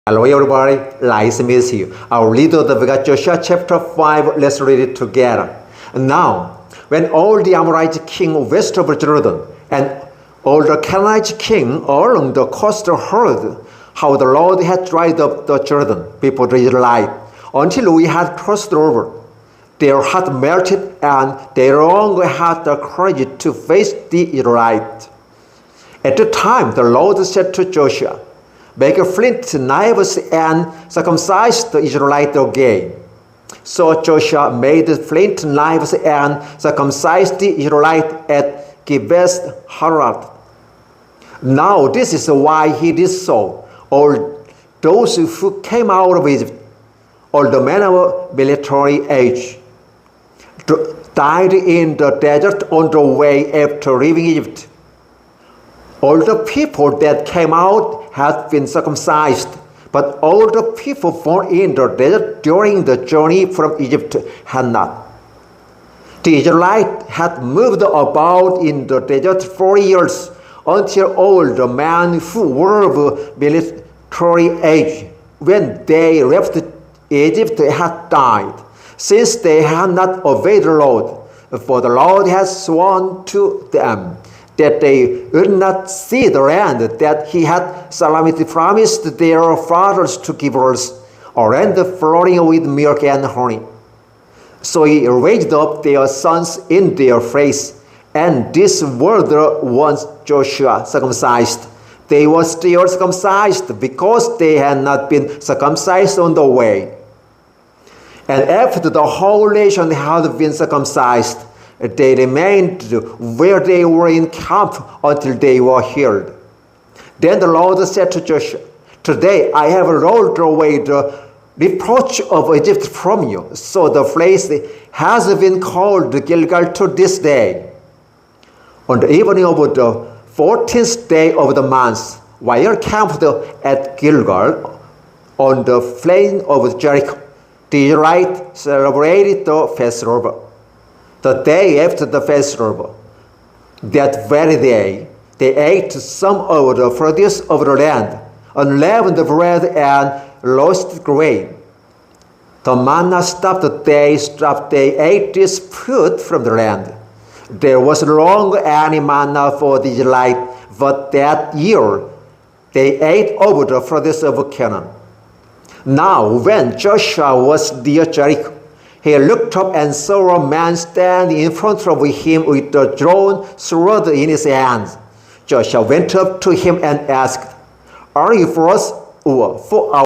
Hello everybody, nice to meet you. Our leader we got Joshua chapter 5, let's read it together. Now, when all the Amorite king west of Jordan and all the Canaanite king along the coast heard how the Lord had dried up the Jordan before the Israelites until we had crossed over, their heart melted and they no longer had the courage to face the Israelites. At the time the Lord said to Joshua, "Make flint knives and circumcise the Israelites again." So Joshua made flint knives and circumcised the Israelites at Gibeath Harad. Now this is why he did so. All those who came out of Egypt, all the men of military age, died in the desert on the way after leaving Egypt. All the people that came out had been circumcised, but all the people born in the desert during the journey from Egypt had not. The Israelites had moved about in the desert 40 years until all the men who were of military age when they left Egypt had died, since they had not obeyed the Lord, for the Lord had sworn to them that they would not see the land that he had solemnly promised their fathers to give us, a land flowing with milk and honey. So he raised up their sons in their place, and these were the ones Joshua circumcised. They were still circumcised because they had not been circumcised on the way. And after the whole nation had been circumcised, they remained where they were in camp until they were healed. Then the Lord said to Joshua, "Today I have rolled away the reproach of Egypt from you." So the place has been called Gilgal to this day. On the evening of the 14th day of the month, while camped at Gilgal on the plain of Jericho, the Israelites celebrated the Passover. The day after the festival, that very day, they ate some of the produce of the land, unleavened bread and roasted grain. The manna stopped. They ate this food from the land. There was no longer any manna for the Israelites, but that year they ate of the produce of Canaan. Now when Joshua was near Jericho, he looked up and saw a man standing in front of him with a drawn sword in his hands. Joshua went up to him and asked, "Are you for us or for our